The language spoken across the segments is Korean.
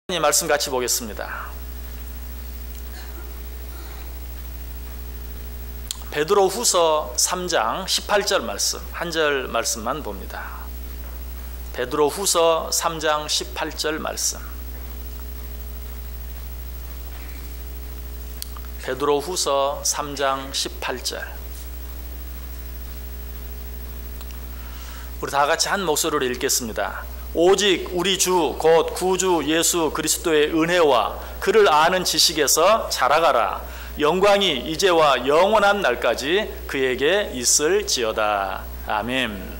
하나님 말씀 같이 보겠습니다. 베드로후서 3장 18절 말씀, 한 절 말씀만 봅니다. 베드로후서 3장 18절 말씀. 베드로후서 3장 18절. 우리 다 같이 한 목소리로 읽겠습니다. 오직 우리 주 곧 구주 예수 그리스도의 은혜와 그를 아는 지식에서 자라가라. 영광이 이제와 영원한 날까지 그에게 있을지어다. 아멘.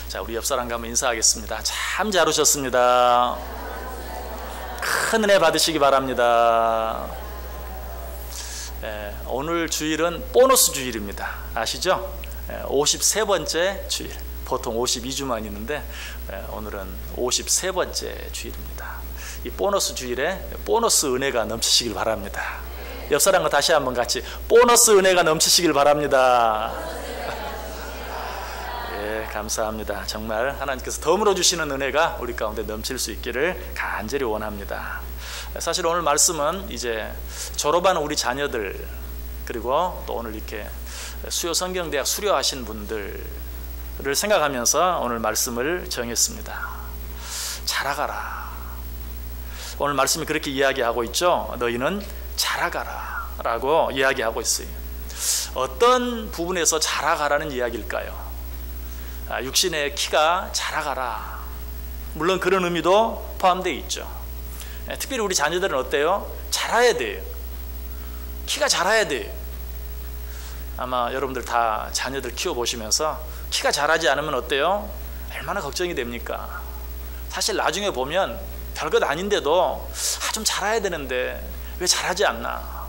자, 우리 옆 사람과 한번 인사하겠습니다. 참 잘 오셨습니다. 큰 은혜 받으시기 바랍니다. 오늘 주일은 보너스 주일입니다. 아시죠? 53번째 주일. 보통 52주만 있는데 오늘은 53번째 주일입니다. 이 보너스 주일에 보너스 은혜가 넘치시길 바랍니다. 옆 사람과 다시 한번 같이 보너스 은혜가 넘치시길 바랍니다. 예, 감사합니다. 정말 하나님께서 덤으로 주시는 은혜가 우리 가운데 넘칠 수 있기를 간절히 원합니다. 사실 오늘 말씀은 이제 졸업하는 우리 자녀들, 그리고 또 오늘 이렇게 수요성경대학 수료하신 분들 를 생각하면서 오늘 말씀을 정했습니다. 자라가라. 오늘 말씀이 그렇게 이야기하고 있죠. 너희는 자라가라 라고 이야기하고 있어요. 어떤 부분에서 자라가라는 이야기일까요? 육신의 키가 자라가라. 물론 그런 의미도 포함되어 있죠. 특별히 우리 자녀들은 어때요? 자라야 돼요. 키가 자라야 돼요. 아마 여러분들 다 자녀들 키워보시면서 키가 자라지 않으면 어때요? 얼마나 걱정이 됩니까? 사실 나중에 보면 별것 아닌데도 좀 자라야 되는데 왜 자라지 않나?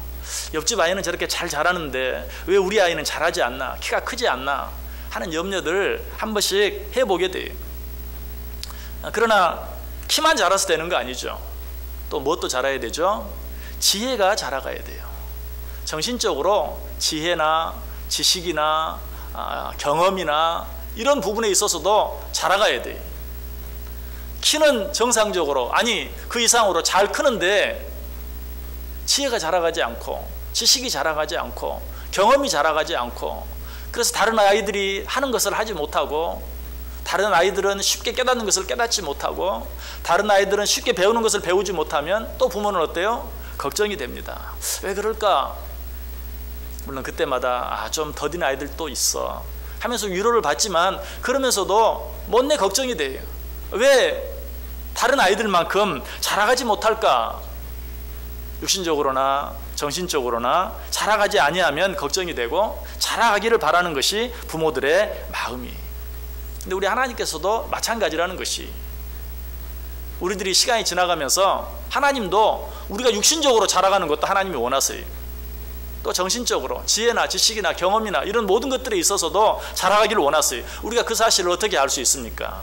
옆집 아이는 저렇게 잘 자라는데 왜 우리 아이는 자라지 않나? 키가 크지 않나? 하는 염려들 한 번씩 해보게 돼요. 그러나 키만 자라서 되는 거 아니죠. 또 무엇도 자라야 되죠? 지혜가 자라가야 돼요. 정신적으로 지혜나 지식이나 경험이나 이런 부분에 있어서도 자라가야 돼요. 키는 정상적으로, 아니 그 이상으로 잘 크는데 지혜가 자라가지 않고 지식이 자라가지 않고 경험이 자라가지 않고, 그래서 다른 아이들이 하는 것을 하지 못하고, 다른 아이들은 쉽게 깨닫는 것을 깨닫지 못하고, 다른 아이들은 쉽게 배우는 것을 배우지 못하면 또 부모는 어때요? 걱정이 됩니다. 왜 그럴까? 물론 그때마다 좀 더딘 아이들도 있어 하면서 위로를 받지만, 그러면서도 못내 걱정이 돼요. 왜 다른 아이들만큼 자라가지 못할까? 육신적으로나 정신적으로나 자라가지 아니하면 걱정이 되고, 자라가기를 바라는 것이 부모들의 마음이. 근데 우리 하나님께서도 마찬가지라는 것이, 우리들이 시간이 지나가면서 하나님도 우리가 육신적으로 자라가는 것도 하나님이 원하세요. 또 정신적으로 지혜나 지식이나 경험이나 이런 모든 것들에 있어서도 자라가기를 원하세요. 우리가 그 사실을 어떻게 알 수 있습니까?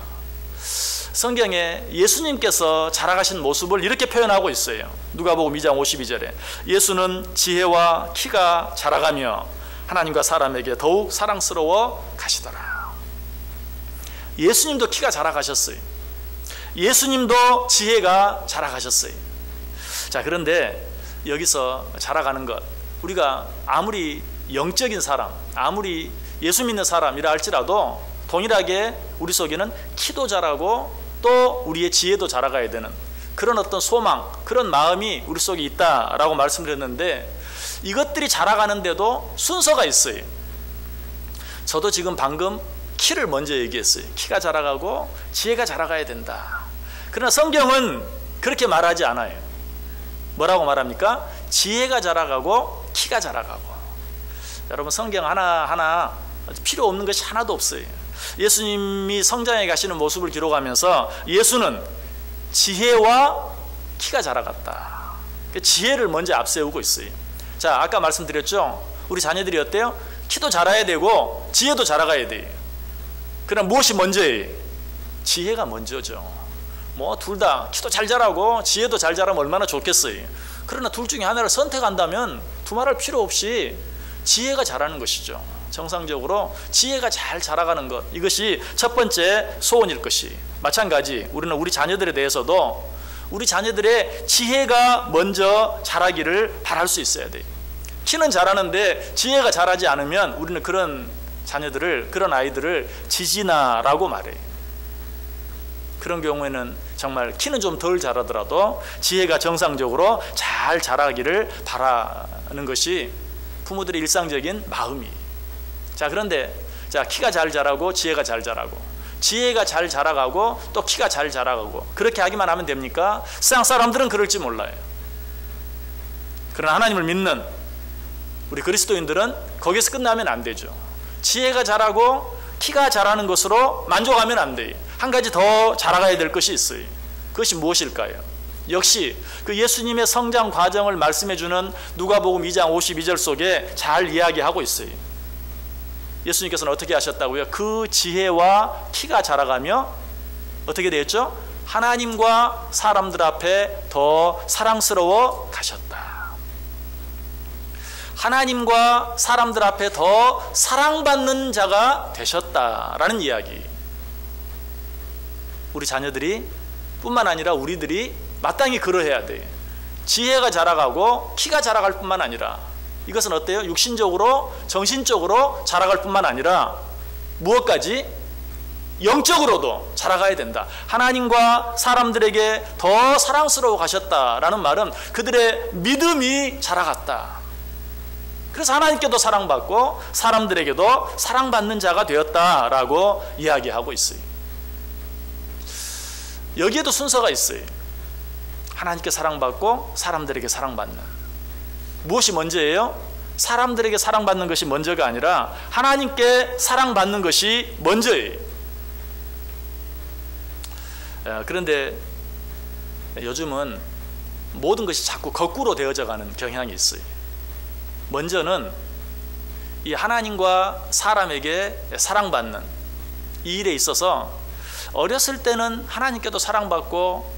성경에 예수님께서 자라가신 모습을 이렇게 표현하고 있어요. 누가복음 2장 52절에 예수는 지혜와 키가 자라가며 하나님과 사람에게 더욱 사랑스러워 가시더라. 예수님도 키가 자라가셨어요. 예수님도 지혜가 자라가셨어요. 자, 그런데 여기서 자라가는 것, 우리가 아무리 영적인 사람, 아무리 예수 믿는 사람이라 할지라도 동일하게 우리 속에는 키도 자라고 또 우리의 지혜도 자라가야 되는 그런 어떤 소망, 그런 마음이 우리 속에 있다라고 말씀드렸는데, 이것들이 자라가는데도 순서가 있어요. 저도 지금 방금 키를 먼저 얘기했어요. 키가 자라가고 지혜가 자라가야 된다. 그러나 성경은 그렇게 말하지 않아요. 뭐라고 말합니까? 지혜가 자라가고 키가 자라가고. 여러분, 성경 하나하나 필요 없는 것이 하나도 없어요. 예수님이 성장해 가시는 모습을 기록하면서 예수는 지혜와 키가 자라갔다. 지혜를 먼저 앞세우고 있어요. 자, 아까 말씀드렸죠? 우리 자녀들이 어때요? 키도 자라야 되고 지혜도 자라가야 돼요. 그럼 무엇이 먼저예요? 지혜가 먼저죠. 뭐 둘 다 키도 잘 자라고 지혜도 잘 자라면 얼마나 좋겠어요. 그러나 둘 중에 하나를 선택한다면 두말할 필요 없이 지혜가 자라는 것이죠. 정상적으로 지혜가 잘 자라가는 것, 이것이 첫 번째 소원일 것이. 마찬가지 우리는 우리 자녀들에 대해서도 우리 자녀들의 지혜가 먼저 자라기를 바랄 수 있어야 돼요. 키는 자라는데 지혜가 자라지 않으면 우리는 그런 자녀들을, 그런 아이들을 지지나라고 말해요. 그런 경우에는 정말 키는 좀 덜 자라더라도 지혜가 정상적으로 잘 자라기를 바라는 것이 부모들의 일상적인 마음이에요. 자, 그런데 키가 잘 자라고 지혜가 잘 자라고, 지혜가 잘 자라가고 또 키가 잘 자라가고, 그렇게 하기만 하면 됩니까? 세상 사람들은 그럴지 몰라요. 그러나 하나님을 믿는 우리 그리스도인들은 거기서 끝나면 안 되죠. 지혜가 자라고 키가 자라는 것으로 만족하면 안 돼요. 한 가지 더 자라가야 될 것이 있어요. 그것이 무엇일까요? 역시 그 예수님의 성장 과정을 말씀해주는 누가복음 2장 52절 속에 잘 이야기하고 있어요. 예수님께서는 어떻게 하셨다고요? 그 지혜와 키가 자라가며 어떻게 되었죠? 하나님과 사람들 앞에 더 사랑스러워 가셨다. 하나님과 사람들 앞에 더 사랑받는 자가 되셨다라는 이야기. 우리 자녀들이 뿐만 아니라 우리들이 마땅히 그러해야 돼요. 지혜가 자라가고 키가 자라갈 뿐만 아니라, 이것은 어때요? 육신적으로 정신적으로 자라갈 뿐만 아니라 무엇까지? 영적으로도 자라가야 된다. 하나님과 사람들에게 더 사랑스러워 가셨다라는 말은 그들의 믿음이 자라갔다. 그래서 하나님께도 사랑받고 사람들에게도 사랑받는 자가 되었다라고 이야기하고 있어요. 여기에도 순서가 있어요. 하나님께 사랑받고 사람들에게 사랑받는. 무엇이 먼저예요? 사람들에게 사랑받는 것이 먼저가 아니라 하나님께 사랑받는 것이 먼저예요. 그런데 요즘은 모든 것이 자꾸 거꾸로 되어져 가는 경향이 있어요. 먼저는 이 하나님과 사람에게 사랑받는 이 일에 있어서 어렸을 때는 하나님께도 사랑받고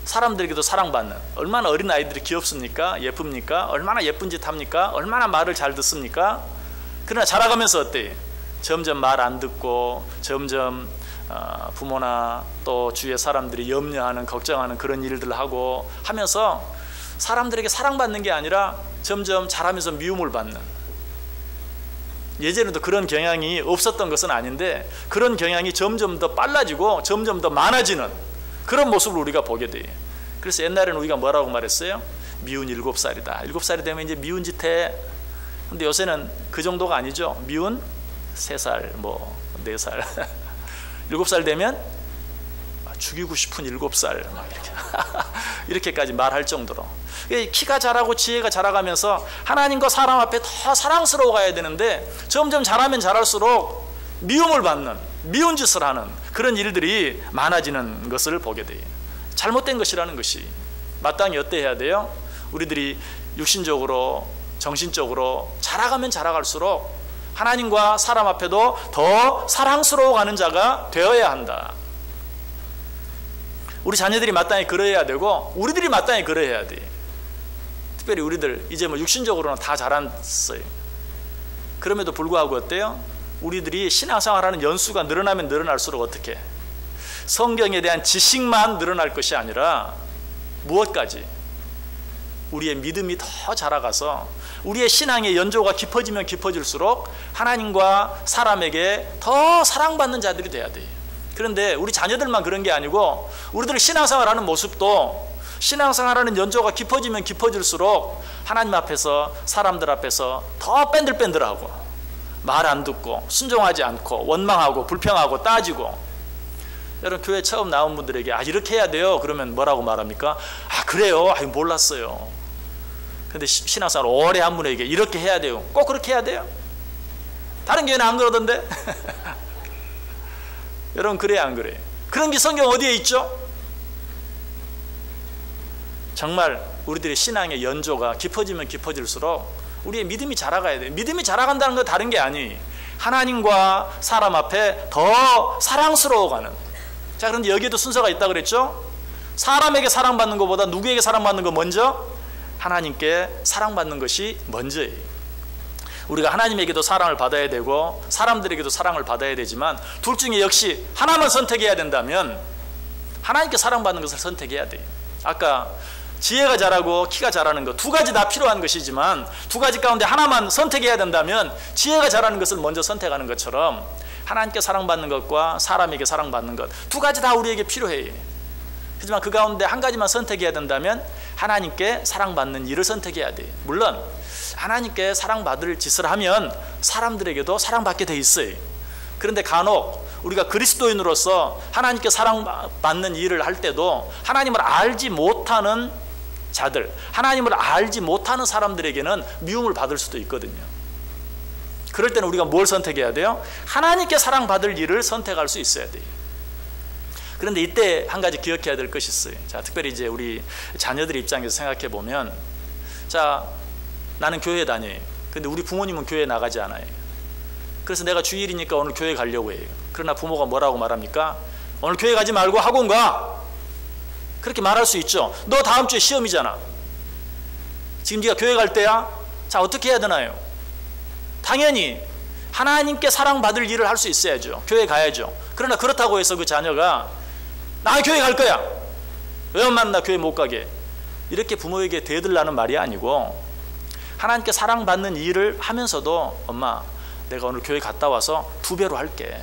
사람들에게도 사랑받는, 얼마나 어린 아이들이 귀엽습니까? 예쁩니까? 얼마나 예쁜 짓 합니까? 얼마나 말을 잘 듣습니까? 그러나 자라가면서 어때요? 점점 말 안 듣고 점점 부모나 또 주위의 사람들이 염려하는, 걱정하는 그런 일들을 하고 하면서 사람들에게 사랑받는 게 아니라 점점 자라면서 미움을 받는, 예전에도 그런 경향이 없었던 것은 아닌데 그런 경향이 점점 더 빨라지고 점점 더 많아지는 그런 모습을 우리가 보게 돼요. 그래서 옛날에는 우리가 뭐라고 말했어요? 미운 7살이다. 7살이 되면 이제 미운 짓 해. 근데 요새는 그 정도가 아니죠. 미운 3살, 4살 7살 되면 죽이고 싶은 7살 막 이렇게 이렇게까지 말할 정도로 키가 자라고 지혜가 자라가면서 하나님과 사람 앞에 더 사랑스러워 가야 되는데 점점 자라면 자랄수록 미움을 받는, 미운 짓을 하는 그런 일들이 많아지는 것을 보게 돼요. 잘못된 것이라는 것이 마땅히 어때야 돼요? 우리들이 육신적으로 정신적으로 자라가면 자라갈수록 하나님과 사람 앞에도 더 사랑스러워 가는 자가 되어야 한다. 우리 자녀들이 마땅히 그러해야 되고 우리들이 마땅히 그러해야 돼. 특별히 우리들 이제 육신적으로는 다 자랐어요. 그럼에도 불구하고 어때요? 우리들이 신앙생활하는 연수가 늘어나면 늘어날수록 어떻게? 성경에 대한 지식만 늘어날 것이 아니라 무엇까지? 우리의 믿음이 더 자라가서 우리의 신앙의 연조가 깊어지면 깊어질수록 하나님과 사람에게 더 사랑받는 자들이 돼야 돼요. 그런데 우리 자녀들만 그런 게 아니고 우리들 신앙생활하는 모습도 신앙생활하는 연조가 깊어지면 깊어질수록 하나님 앞에서 사람들 앞에서 더 뺀들뺀들하고 말 안 듣고 순종하지 않고 원망하고 불평하고 따지고. 여러분 교회 처음 나온 분들에게 이렇게 해야 돼요 그러면 뭐라고 말합니까? 그래요? 몰랐어요. 근데 신앙생활 오래 한 분에게 이렇게 해야 돼요, 꼭 그렇게 해야 돼요? 다른 교회는 안 그러던데? 여러분 그래요 안 그래요? 그런 게 성경 어디에 있죠? 정말 우리들의 신앙의 연조가 깊어지면 깊어질수록 우리의 믿음이 자라가야 돼요. 믿음이 자라간다는 건 다른 게 아니에요. 하나님과 사람 앞에 더 사랑스러워가는. 자, 그런데 여기에도 순서가 있다고 그랬죠? 사람에게 사랑받는 것보다 누구에게 사랑받는 거 먼저? 하나님께 사랑받는 것이 먼저예요. 우리가 하나님에게도 사랑을 받아야 되고 사람들에게도 사랑을 받아야 되지만 둘 중에 역시 하나만 선택해야 된다면 하나님께 사랑받는 것을 선택해야 돼요. 아까 지혜가 자라고 키가 자라는 것, 두 가지 다 필요한 것이지만 두 가지 가운데 하나만 선택해야 된다면 지혜가 자라는 것을 먼저 선택하는 것처럼 하나님께 사랑받는 것과 사람에게 사랑받는 것, 두 가지 다 우리에게 필요해요. 하지만 그 가운데 한 가지만 선택해야 된다면 하나님께 사랑받는 일을 선택해야 돼요. 물론 하나님께 사랑받을 짓을 하면 사람들에게도 사랑받게 돼 있어요. 그런데 간혹 우리가 그리스도인으로서 하나님께 사랑받는 일을 할 때도 하나님을 알지 못하는 자들, 하나님을 알지 못하는 사람들에게는 미움을 받을 수도 있거든요. 그럴 때는 우리가 뭘 선택해야 돼요? 하나님께 사랑받을 일을 선택할 수 있어야 돼요. 그런데 이때 한 가지 기억해야 될 것이 있어요. 자, 특별히 이제 우리 자녀들 입장에서 생각해 보면, 자, 나는 교회 다녀요. 근데 우리 부모님은 교회 나가지 않아요. 그래서 내가 주일이니까 오늘 교회 가려고 해요. 그러나 부모가 뭐라고 말합니까? 오늘 교회 가지 말고 학원 가. 그렇게 말할 수 있죠. 너 다음 주에 시험이잖아. 지금 네가 교회 갈 때야? 자, 어떻게 해야 되나요? 당연히 하나님께 사랑받을 일을 할 수 있어야죠. 교회 가야죠. 그러나 그렇다고 해서 그 자녀가 나 교회 갈 거야. 왜 엄마 나 교회 못 가게? 이렇게 부모에게 대들라는 말이 아니고, 하나님께 사랑받는 일을 하면서도 엄마 내가 오늘 교회 갔다 와서 2배로 할게.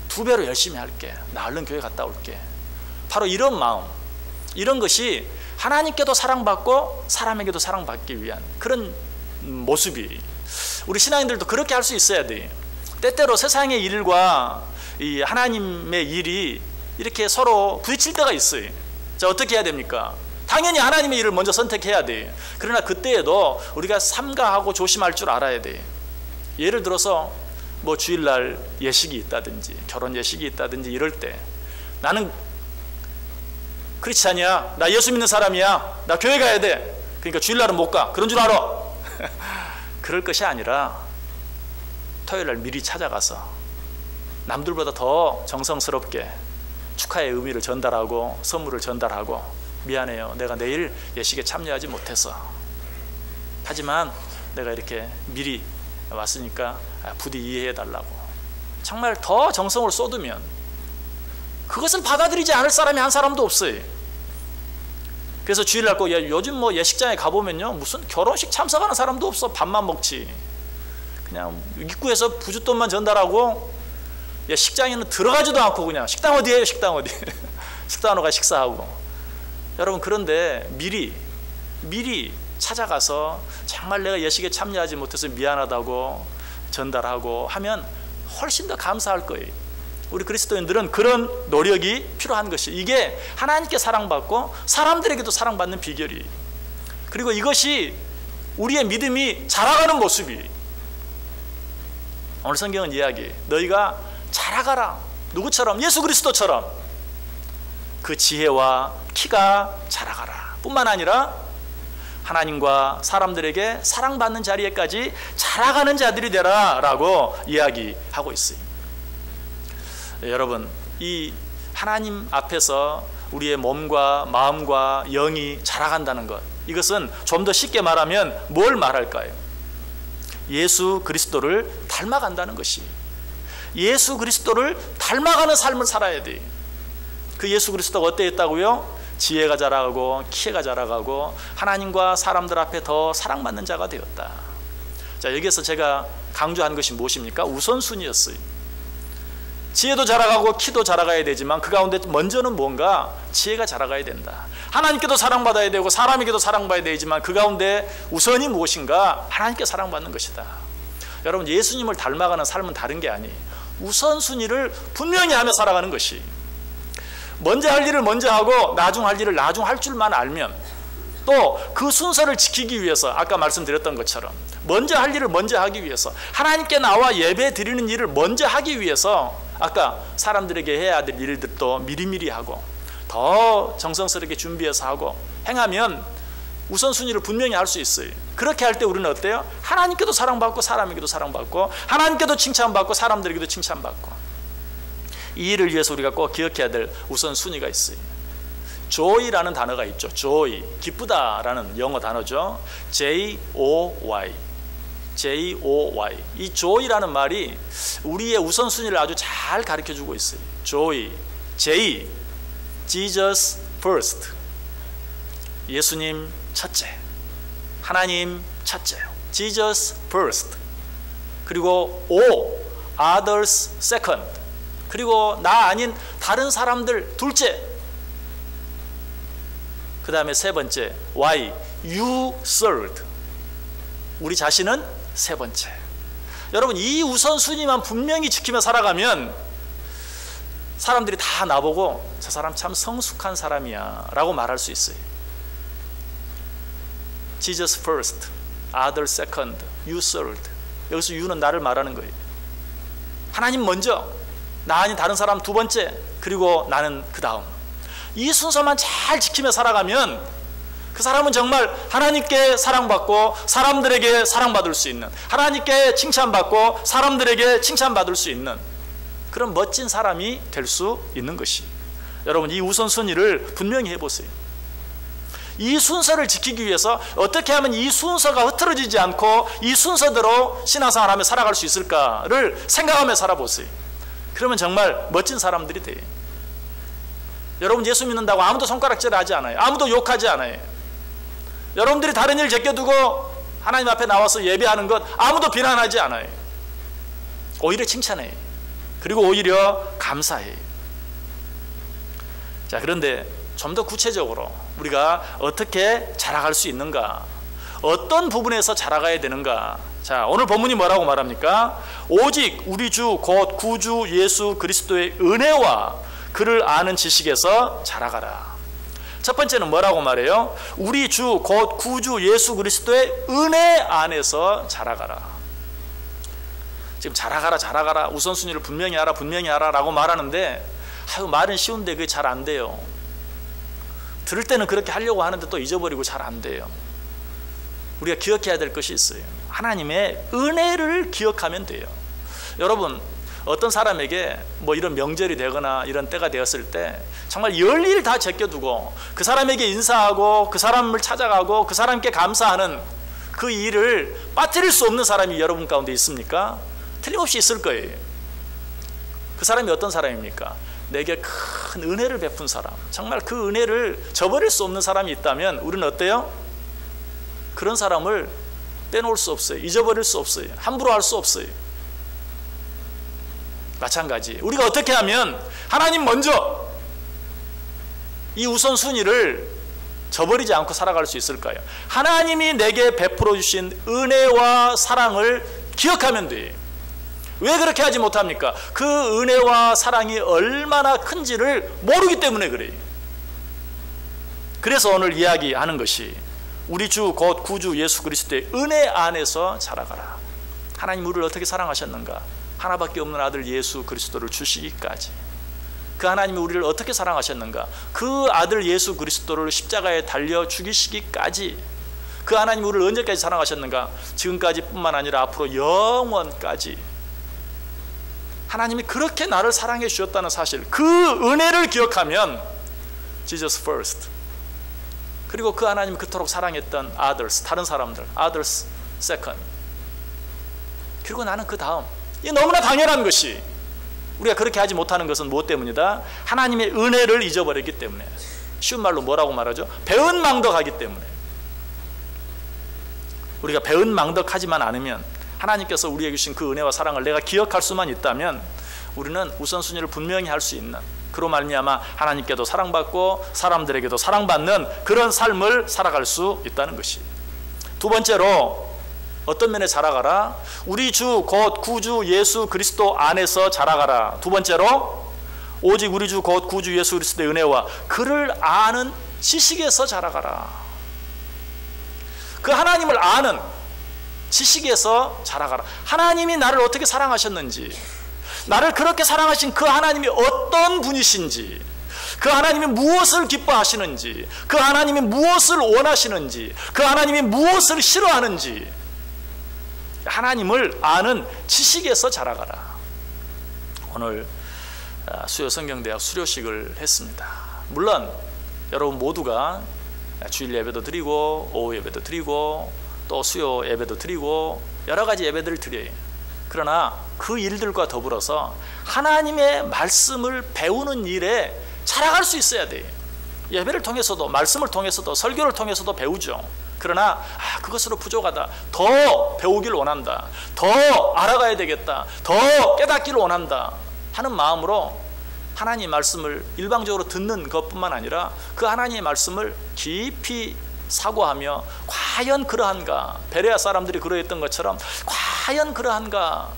2배로 열심히 할게. 나 얼른 교회 갔다 올게. 바로 이런 마음, 이런 것이 하나님께도 사랑받고 사람에게도 사랑받기 위한 그런 모습이, 우리 신앙인들도 그렇게 할 수 있어야 돼요. 때때로 세상의 일과 이 하나님의 일이 이렇게 서로 부딪힐 때가 있어요. 자, 어떻게 해야 됩니까? 당연히 하나님의 일을 먼저 선택해야 돼요. 그러나 그때에도 우리가 삼가하고 조심할 줄 알아야 돼요. 예를 들어서 뭐 주일날 예식이 있다든지 결혼 예식이 있다든지 이럴 때 나는 크리스찬이야, 나 예수 믿는 사람이야, 나 교회 가야 돼, 그러니까 주일날은 못 가, 그런 줄 알아. 그럴 것이 아니라 토요일날 미리 찾아가서 남들보다 더 정성스럽게 축하의 의미를 전달하고 선물을 전달하고, 미안해요, 내가 내일 예식에 참여하지 못해서, 하지만 내가 이렇게 미리 왔으니까 부디 이해해 달라고, 정말 더 정성을 쏟으면 그것을 받아들이지 않을 사람이 한 사람도 없어요. 그래서 주일날 꼭 요즘 뭐 예식장에 가보면요, 무슨 결혼식 참석하는 사람도 없어. 밥만 먹지. 그냥 입구에서 부쉈돈만 전달하고 식장에는 들어가지도 않고 그냥 식당 어디에요? 식당 어디? 식당으로 가 식사하고. 여러분, 그런데 미리 찾아가서 정말 내가 예식에 참여하지 못해서 미안하다고 전달하고 하면 훨씬 더 감사할 거예요. 우리 그리스도인들은 그런 노력이 필요한 것이, 이게 하나님께 사랑받고 사람들에게도 사랑받는 비결이에요. 그리고 이것이 우리의 믿음이 자라가는 모습이, 오늘 성경은 이야기해, 너희가 자라가라. 누구처럼? 예수 그리스도처럼. 그 지혜와 키가 자라가라. 뿐만 아니라 하나님과 사람들에게 사랑받는 자리에까지 자라가는 자들이 되라 라고 이야기하고 있어요. 여러분, 이 하나님 앞에서 우리의 몸과 마음과 영이 자라간다는 것, 이것은 좀 더 쉽게 말하면 뭘 말할까요? 예수 그리스도를 닮아간다는 것이, 예수 그리스도를 닮아가는 삶을 살아야 돼요. 그 예수 그리스도가 어땠다고요? 지혜가 자라가고 키가 자라가고 하나님과 사람들 앞에 더 사랑받는 자가 되었다. 자, 여기에서 제가 강조한 것이 무엇입니까? 우선순위였어요. 지혜도 자라가고 키도 자라가야 되지만 그 가운데 먼저는 뭔가 지혜가 자라가야 된다. 하나님께도 사랑받아야 되고 사람에게도 사랑받아야 되지만 그 가운데 우선이 무엇인가? 하나님께 사랑받는 것이다. 여러분, 예수님을 닮아가는 삶은 다른 게 아니에요. 우선순위를 분명히 하며 살아가는 것이, 먼저 할 일을 먼저 하고 나중 할 일을 나중 할 줄만 알면, 또 그 순서를 지키기 위해서 아까 말씀드렸던 것처럼 먼저 할 일을 먼저 하기 위해서, 하나님께 나와 예배 드리는 일을 먼저 하기 위해서 아까 사람들에게 해야 될 일들도 미리미리 하고 더 정성스럽게 준비해서 하고 행하면 우선순위를 분명히 할 수 있어요. 그렇게 할 때 우리는 어때요? 하나님께도 사랑받고 사람에게도 사랑받고, 하나님께도 칭찬받고 사람들에게도 칭찬받고. 이 일을 위해서 우리가 꼭 기억해야 될 우선순위가 있어요. joy라는 단어가 있죠. joy, 기쁘다라는 영어 단어죠. J-O-Y. J-O-Y. 이 joy라는 말이 우리의 우선순위를 아주 잘 가르쳐주고 있어요. joy, J, Jesus first. 예수님 첫째, 하나님 첫째, Jesus first. 그리고 O, others second. 그리고 나 아닌 다른 사람들 둘째. 그 다음에 세 번째, Y, you third. 우리 자신은 세 번째. 여러분, 이 우선순위만 분명히 지키며 살아가면 사람들이 다 나보고 저 사람 참 성숙한 사람이야 라고 말할 수 있어요. Jesus first, others second, you third. 여기서 you는 나를 말하는 거예요. 하나님 먼저, 나 아닌 다른 사람 두 번째, 그리고 나는 그 다음. 이 순서만 잘 지키며 살아가면 그 사람은 정말 하나님께 사랑받고 사람들에게 사랑받을 수 있는, 하나님께 칭찬받고 사람들에게 칭찬받을 수 있는 그런 멋진 사람이 될 수 있는 것이. 여러분, 이 우선순위를 분명히 해보세요. 이 순서를 지키기 위해서 어떻게 하면 이 순서가 흐트러지지 않고 이 순서대로 신앙생활하며 살아갈 수 있을까를 생각하며 살아보세요. 그러면 정말 멋진 사람들이 돼요. 여러분, 예수 믿는다고 아무도 손가락질하지 않아요. 아무도 욕하지 않아요. 여러분들이 다른 일 제껴두고 하나님 앞에 나와서 예배하는 것 아무도 비난하지 않아요. 오히려 칭찬해요. 그리고 오히려 감사해요. 자, 그런데 좀 더 구체적으로 우리가 어떻게 자라갈 수 있는가, 어떤 부분에서 자라가야 되는가. 자, 오늘 본문이 뭐라고 말합니까? 오직 우리 주 곧 구주 예수 그리스도의 은혜와 그를 아는 지식에서 자라가라. 첫 번째는 뭐라고 말해요? 우리 주 곧 구주 예수 그리스도의 은혜 안에서 자라가라. 지금 자라가라 우선순위를 분명히 하라 라고 말하는데, 말은 쉬운데 그게 잘 안 돼요. 들을 때는 그렇게 하려고 하는데 또 잊어버리고 잘 안 돼요. 우리가 기억해야 될 것이 있어요. 하나님의 은혜를 기억하면 돼요. 여러분, 어떤 사람에게 뭐 이런 명절이 되거나 이런 때가 되었을 때 정말 열일 다 제껴두고 그 사람에게 인사하고 그 사람을 찾아가고 그 사람께 감사하는 그 일을 빠뜨릴 수 없는 사람이 여러분 가운데 있습니까? 틀림없이 있을 거예요. 그 사람이 어떤 사람입니까? 내게 큰 은혜를 베푼 사람, 정말 그 은혜를 저버릴 수 없는 사람이 있다면 우리는 어때요? 그런 사람을 빼놓을 수 없어요. 잊어버릴 수 없어요. 함부로 할 수 없어요. 마찬가지, 우리가 어떻게 하면 하나님 먼저 이 우선순위를 저버리지 않고 살아갈 수 있을까요? 하나님이 내게 베풀어 주신 은혜와 사랑을 기억하면 돼요. 왜 그렇게 하지 못합니까? 그 은혜와 사랑이 얼마나 큰지를 모르기 때문에 그래요. 그래서 오늘 이야기하는 것이 우리 주 곧 구주 예수 그리스도의 은혜 안에서 자라가라. 하나님 우리를 어떻게 사랑하셨는가? 하나밖에 없는 아들 예수 그리스도를 주시기까지. 그 하나님이 우리를 어떻게 사랑하셨는가? 그 아들 예수 그리스도를 십자가에 달려 죽이시기까지. 그 하나님이 우리를 언제까지 사랑하셨는가? 지금까지 뿐만 아니라 앞으로 영원까지. 하나님이 그렇게 나를 사랑해 주셨다는 사실, 그 은혜를 기억하면 Jesus first, 그리고 그 하나님이 그토록 사랑했던 others, 다른 사람들, others second, 그리고 나는 그 다음. 이 너무나 당연한 것이, 우리가 그렇게 하지 못하는 것은 무엇 때문이다? 하나님의 은혜를 잊어버렸기 때문에. 쉬운 말로 뭐라고 말하죠? 배은망덕하기 때문에. 우리가 배은망덕하지만 않으면, 하나님께서 우리에게 주신 그 은혜와 사랑을 내가 기억할 수만 있다면 우리는 우선순위를 분명히 할 수 있는, 그로 말미암아 하나님께도 사랑받고 사람들에게도 사랑받는 그런 삶을 살아갈 수 있다는 것이. 두 번째로 어떤 면에 자라가라? 우리 주 곧 구주 예수 그리스도 안에서 자라가라. 두 번째로 오직 우리 주 곧 구주 예수 그리스도의 은혜와 그를 아는 지식에서 자라가라. 그 하나님을 아는 지식에서 자라가라. 하나님이 나를 어떻게 사랑하셨는지, 나를 그렇게 사랑하신 그 하나님이 어떤 분이신지, 그 하나님이 무엇을 기뻐하시는지, 그 하나님이 무엇을 원하시는지, 그 하나님이 무엇을 싫어하는지, 하나님을 아는 지식에서 자라가라. 오늘 수요성경대학 수료식을 했습니다. 물론 여러분 모두가 주일 예배도 드리고 오후 예배도 드리고 또 수요 예배도 드리고 여러 가지 예배들을 드려요. 그러나 그 일들과 더불어서 하나님의 말씀을 배우는 일에 자라갈 수 있어야 돼요. 예배를 통해서도, 말씀을 통해서도, 설교를 통해서도 배우죠. 그러나 그것으로 부족하다, 더 배우길 원한다, 더 알아가야 되겠다, 더 깨닫기를 원한다 하는 마음으로 하나님의 말씀을 일방적으로 듣는 것뿐만 아니라 그 하나님의 말씀을 깊이 사고하며 과연 그러한가, 베레아 사람들이 그러했던 것처럼 과연 그러한가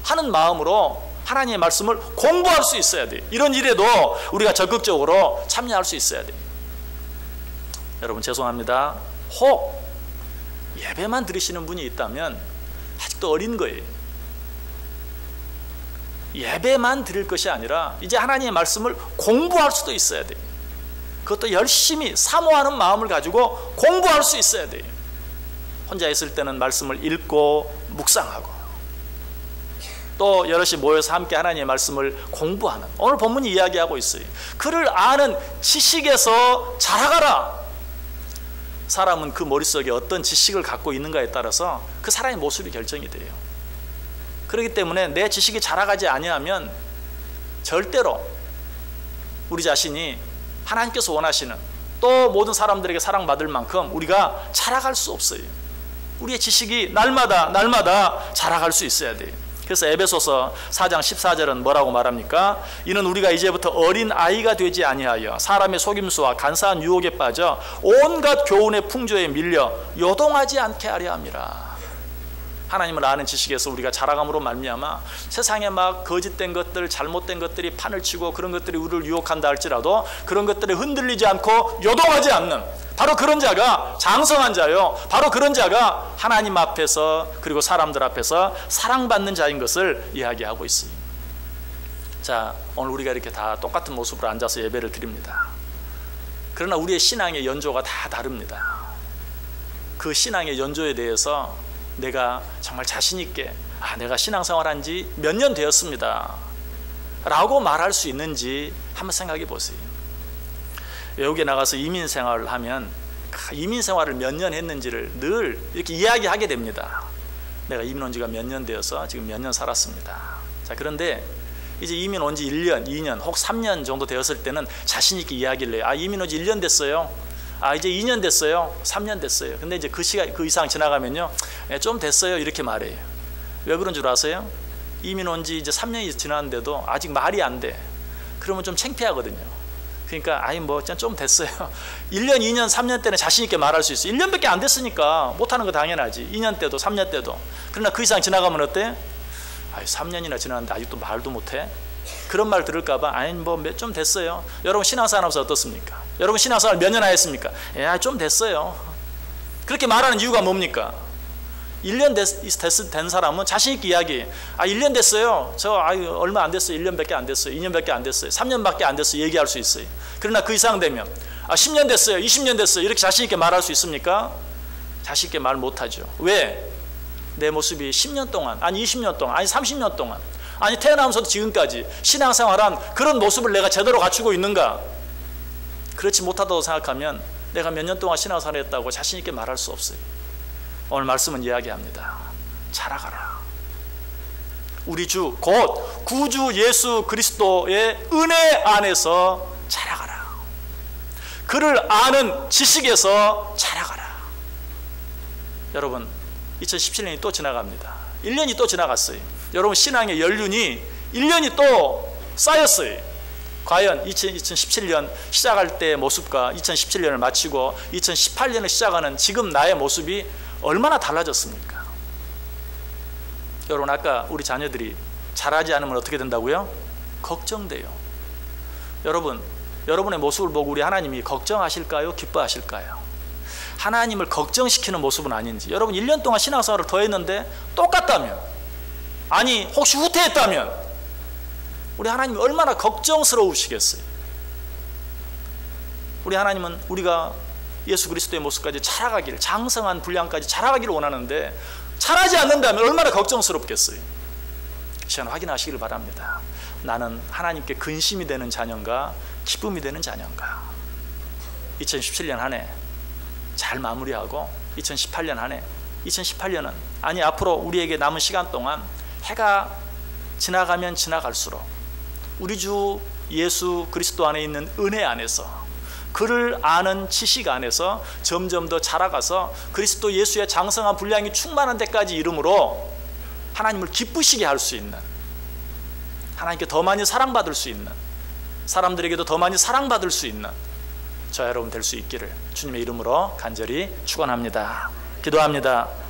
하는 마음으로 하나님의 말씀을 공부할 수 있어야 돼. 이런 일에도 우리가 적극적으로 참여할 수 있어야 돼. 여러분 죄송합니다. 혹 예배만 들으시는 분이 있다면 아직도 어린 거예요. 예배만 들을 것이 아니라 이제 하나님의 말씀을 공부할 수도 있어야 돼요. 그것도 열심히 사모하는 마음을 가지고 공부할 수 있어야 돼요. 혼자 있을 때는 말씀을 읽고 묵상하고, 또 여럿이 모여서 함께 하나님의 말씀을 공부하는, 오늘 본문이 이야기하고 있어요. 그를 아는 지식에서 자라가라. 사람은 그 머릿속에 어떤 지식을 갖고 있는가에 따라서 그 사람의 모습이 결정이 돼요. 그렇기 때문에 내 지식이 자라가지 아니하면 절대로 우리 자신이 하나님께서 원하시는, 또 모든 사람들에게 사랑받을 만큼 우리가 자라갈 수 없어요. 우리의 지식이 날마다 자라갈 수 있어야 돼요. 그래서 에베소서 4장 14절은 뭐라고 말합니까? 이는 우리가 이제부터 어린 아이가 되지 아니하여 사람의 속임수와 간사한 유혹에 빠져 온갖 교훈의 풍조에 밀려 요동하지 않게 하려 함이라. 하나님을 아는 지식에서 우리가 자라감으로 말미암아 세상에 막 거짓된 것들, 잘못된 것들이 판을 치고 그런 것들이 우리를 유혹한다 할지라도 그런 것들에 흔들리지 않고 요동하지 않는, 바로 그런 자가 장성한 자요, 바로 그런 자가 하나님 앞에서 그리고 사람들 앞에서 사랑받는 자인 것을 이야기하고 있어요. 자, 오늘 우리가 이렇게 다 똑같은 모습으로 앉아서 예배를 드립니다. 그러나 우리의 신앙의 연조가 다 다릅니다. 그 신앙의 연조에 대해서 내가 정말 자신 있게 내가 신앙생활한 지 몇 년 되었습니다 라고 말할 수 있는지 한번 생각해 보세요. 외국에 나가서 이민생활을 하면 이민생활을 몇 년 했는지를 늘 이렇게 이야기하게 됩니다. 내가 이민 온 지가 몇 년 되어서 지금 몇 년 살았습니다. 자, 그런데 이제 이민 온 지 1년, 2년 혹 3년 정도 되었을 때는 자신 있게 이야기를 해요. 이민 온 지 1년 됐어요. 이제 2년 됐어요. 3년 됐어요. 근데 이제 그 시간, 그 이상 지나가면요, 좀 됐어요 이렇게 말해요. 왜 그런 줄 아세요? 이민 온 지 이제 3년이 지났는데도 아직 말이 안 돼. 그러면 좀 창피하거든요. 그러니까 뭐 좀 됐어요. 1년, 2년, 3년 때는 자신 있게 말할 수 있어요. 1년밖에 안 됐으니까 못하는 거 당연하지. 2년 때도 3년 때도. 그러나 그 이상 지나가면 어때? 3년이나 지났는데 아직도 말도 못해? 그런 말 들을까 봐 뭐 좀 됐어요. 여러분 신앙생활 하면서 어떻습니까? 여러분 신앙생활 몇 년 하셨습니까? 좀 됐어요. 그렇게 말하는 이유가 뭡니까? 1년 된 사람은 자신 있게 이야기해. 1년 됐어요. 저 얼마 안 됐어요. 1년밖에 안 됐어요. 2년밖에 안 됐어요. 3년밖에 안 됐어요. 얘기할 수 있어요. 그러나 그 이상 되면 10년 됐어요. 20년 됐어요. 이렇게 자신 있게 말할 수 있습니까? 자신 있게 말 못하죠. 왜? 내 모습이 10년 동안, 아니 20년 동안, 아니 30년 동안, 아니 태어나면서도 지금까지 신앙생활한 그런 모습을 내가 제대로 갖추고 있는가? 그렇지 못하다고 생각하면 내가 몇 년 동안 신앙생활을 했다고 자신 있게 말할 수 없어요. 오늘 말씀은 이야기합니다. 자라가라. 우리 주 곧 구주 예수 그리스도의 은혜 안에서 자라가라. 그를 아는 지식에서 자라가라. 여러분 2017년이 또 지나갑니다. 1년이 또 지나갔어요. 여러분 신앙의 연륜이 1년이 또 쌓였어요. 과연 2017년 시작할 때의 모습과 2017년을 마치고 2018년을 시작하는 지금 나의 모습이 얼마나 달라졌습니까? 여러분 아까 우리 자녀들이 잘하지 않으면 어떻게 된다고요? 걱정돼요. 여러분, 여러분의 모습을 보고 우리 하나님이 걱정하실까요? 기뻐하실까요? 하나님을 걱정시키는 모습은 아닌지. 여러분 1년 동안 신앙생활을 더 했는데 똑같다면, 아니 혹시 후퇴했다면 우리 하나님이 얼마나 걱정스러우시겠어요? 우리 하나님은 우리가 예수 그리스도의 모습까지 자라가기를, 장성한 분량까지 자라가기를 원하는데 자라지 않는다면 얼마나 걱정스럽겠어요? 이 시간 확인하시기를 바랍니다. 나는 하나님께 근심이 되는 자녀인가, 기쁨이 되는 자녀인가? 2017년 한 해 잘 마무리하고 2018년 한 해, 2018년은 아니 앞으로 우리에게 남은 시간 동안 해가 지나가면 지나갈수록 우리 주 예수 그리스도 안에 있는 은혜 안에서 그를 아는 지식 안에서 점점 더 자라가서 그리스도 예수의 장성한 분량이 충만한 데까지 이름으로 하나님을 기쁘시게 할 수 있는, 하나님께 더 많이 사랑받을 수 있는, 사람들에게도 더 많이 사랑받을 수 있는 저와 여러분 될 수 있기를 주님의 이름으로 간절히 축원합니다. 기도합니다.